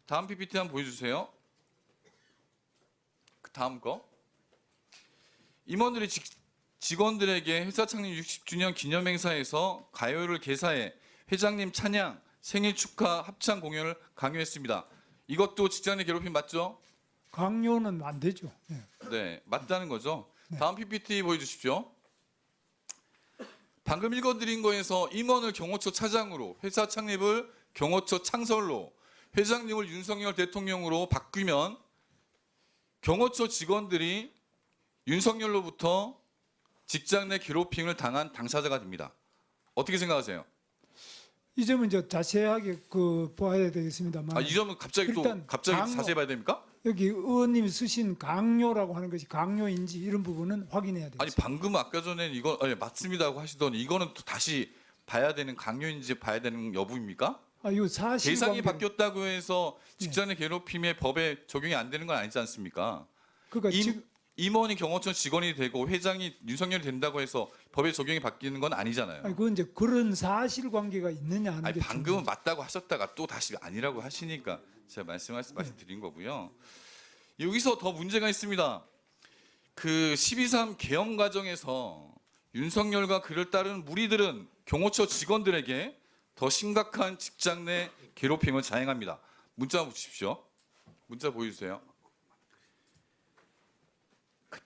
다음 PPT 한번 보여주세요. 그 다음 거. 임원들이 직원들에게 회사 창립 60주년 기념행사에서 가요를 개사해 회장님 찬양, 생일 축하 합창 공연을 강요했습니다. 이것도 직장 내 괴롭힘 맞죠? 강요는 안 되죠. 예. 네, 맞다는 거죠. 네. 다음 PPT 보여주십시오. 방금 읽어드린 거에서 임원을 경호처 차장으로, 회사 창립을 경호처 창설로, 회장님을 윤석열 대통령으로 바뀌면 경호처 직원들이 윤석열로부터 직장 내 괴롭힘을 당한 당사자가 됩니다. 어떻게 생각하세요? 이 점은 이제 자세하게 봐야 되겠습니다만. 이 점은 갑자기 일단 강요, 자세히 봐야 됩니까? 여기 의원님이 쓰신 강요라고 하는 것이 강요인지 이런 부분은 확인해야 아니 되겠습니다. 방금 아까 전에 이거 맞습니다고 하시더니 이거는 또 다시 봐야 되는 강요인지 봐야 되는 여부입니까? 이거 사실 대상이 바뀌었다고 해서 직장 내 괴롭힘의 법에 적용이 안 되는 건 아니지 않습니까? 그러니까 지금 임원이 경호처 직원이 되고 회장이 윤석열이 된다고 해서 법의 적용이 바뀌는 건 아니잖아요. 그건 이제 그런 사실관계가 있느냐 하는 게 방금은 맞다고 하셨다가 또 다시 아니라고 하시니까 제가 말씀드린 거고요. 여기서 더 문제가 있습니다. 그 12.3 계엄 과정에서 윤석열과 그를 따르는 무리들은 경호처 직원들에게 더 심각한 직장 내 괴롭힘을 자행합니다. 문자 보십시오. 문자 보여주세요.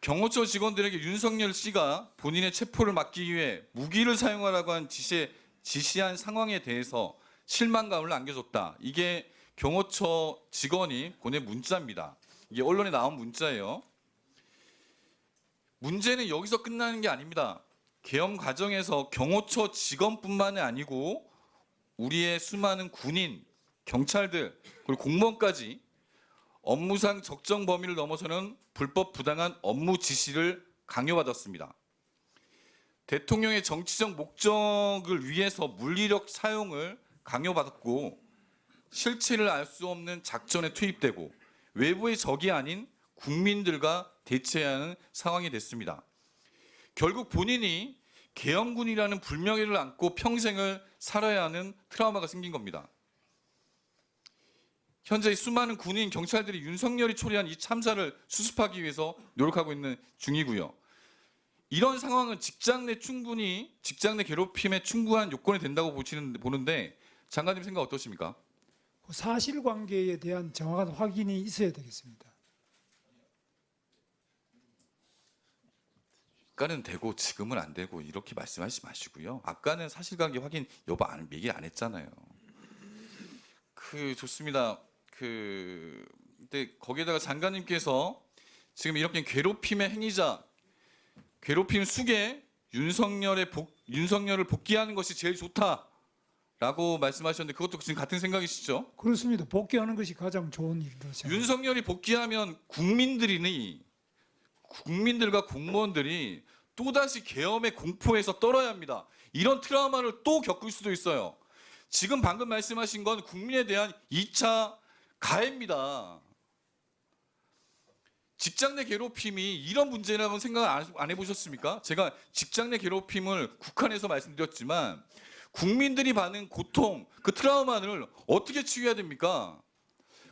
경호처 직원들에게 윤석열 씨가 본인의 체포를 막기 위해 무기를 사용하라고 한 지시한 상황에 대해서 실망감을 남겨줬다. 이게 경호처 직원이 보낸 문자입니다. 이게 언론에 나온 문자예요. 문제는 여기서 끝나는 게 아닙니다. 계엄 과정에서 경호처 직원뿐만이 아니고 우리의 수많은 군인, 경찰들, 그리고 공무원까지 업무상 적정 범위를 넘어서는 불법 부당한 업무 지시를 강요받았습니다. 대통령의 정치적 목적을 위해서 물리력 사용을 강요받았고 실체를 알 수 없는 작전에 투입되고 외부의 적이 아닌 국민들과 대치해야 하는 상황이 됐습니다. 결국 본인이 계엄군이라는 불명예를 안고 평생을 살아야 하는 트라우마가 생긴 겁니다. 현재 수많은 군인, 경찰들이 윤석열이 초래한 이 참사를 수습하기 위해서 노력하고 있는 중이고요. 이런 상황은 직장 내 괴롭힘에 충분한 요건이 된다고 보는데 장관님 생각 어떠십니까? 사실관계에 대한 정확한 확인이 있어야 되겠습니다. 아까는 되고 지금은 안 되고 이렇게 말씀하시지 마시고요. 아까는 사실관계 확인 여부 얘기 안 했잖아요. 좋습니다. 근데 거기에다가 장관님께서 지금 이렇게 괴롭힘의 행위자, 괴롭힘 숙에 윤석열을 복귀하는 것이 제일 좋다라고 말씀하셨는데 그것도 지금 같은 생각이시죠? 그렇습니다. 복귀하는 것이 가장 좋은 일이라고 생각합니다. 윤석열이 복귀하면 국민들과 공무원들이 또다시 계엄의 공포에서 떨어야 합니다. 이런 트라우마를 또 겪을 수도 있어요. 지금 방금 말씀하신 건 국민에 대한 2차 가해입니다. 직장 내 괴롭힘이 이런 문제라고 생각을 안 해보셨습니까? 제가 직장 내 괴롭힘을 국한해서 말씀드렸지만 국민들이 받는 고통, 그 트라우마를 어떻게 치유해야 됩니까?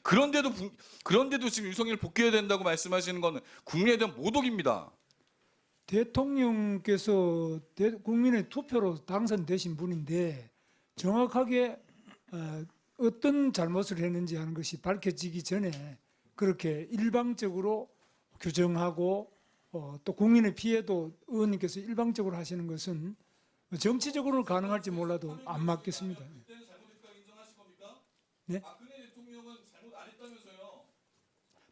그런데도 지금 윤석열 복귀해야 된다고 말씀하시는 건 국민에 대한 모독입니다. 대통령께서 국민의 투표로 당선되신 분인데 정확하게 어떤 잘못을 했는지 하는 것이 밝혀지기 전에 그렇게 일방적으로 규정하고 또 국민의 피해도 의원님께서 일방적으로 하시는 것은 정치적으로는 가능할지 몰라도 안 맞겠습니다. 그때는 잘못했다고 인정하실 겁니까? 네? 박근혜 대통령은 잘못 안 했다면서요.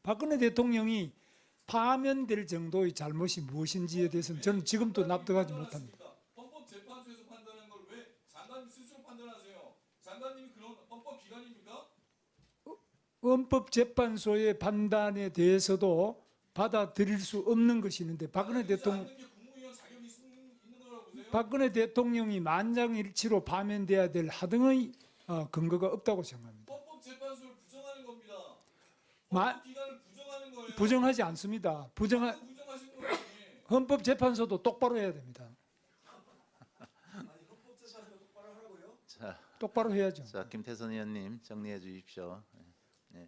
박근혜 대통령이 파면될 정도의 잘못이 무엇인지에 대해서는 저는 지금도 납득하지 못합니다. 헌법재판소에서 판단한 걸 왜 장관님 스스로 판단하세요? 장관님이 그런 헌법 기관입니까? 헌법재판소의 판단에 대해서도 받아들일 수 없는 것이 있는데 박근혜 대통령이 만장일치로 파면돼야 될 하등의 근거가 없다고 생각합니다. 헌법재판소를 부정하는 겁니다. 마- 헌법기관을 부정하는 거예요. 부정하지 않습니다. 부정하신 거예요. 헌법재판소도 똑바로 해야 됩니다. 자, 똑바로 해야죠. 김태선 의원님 정리해 주십시오. 네.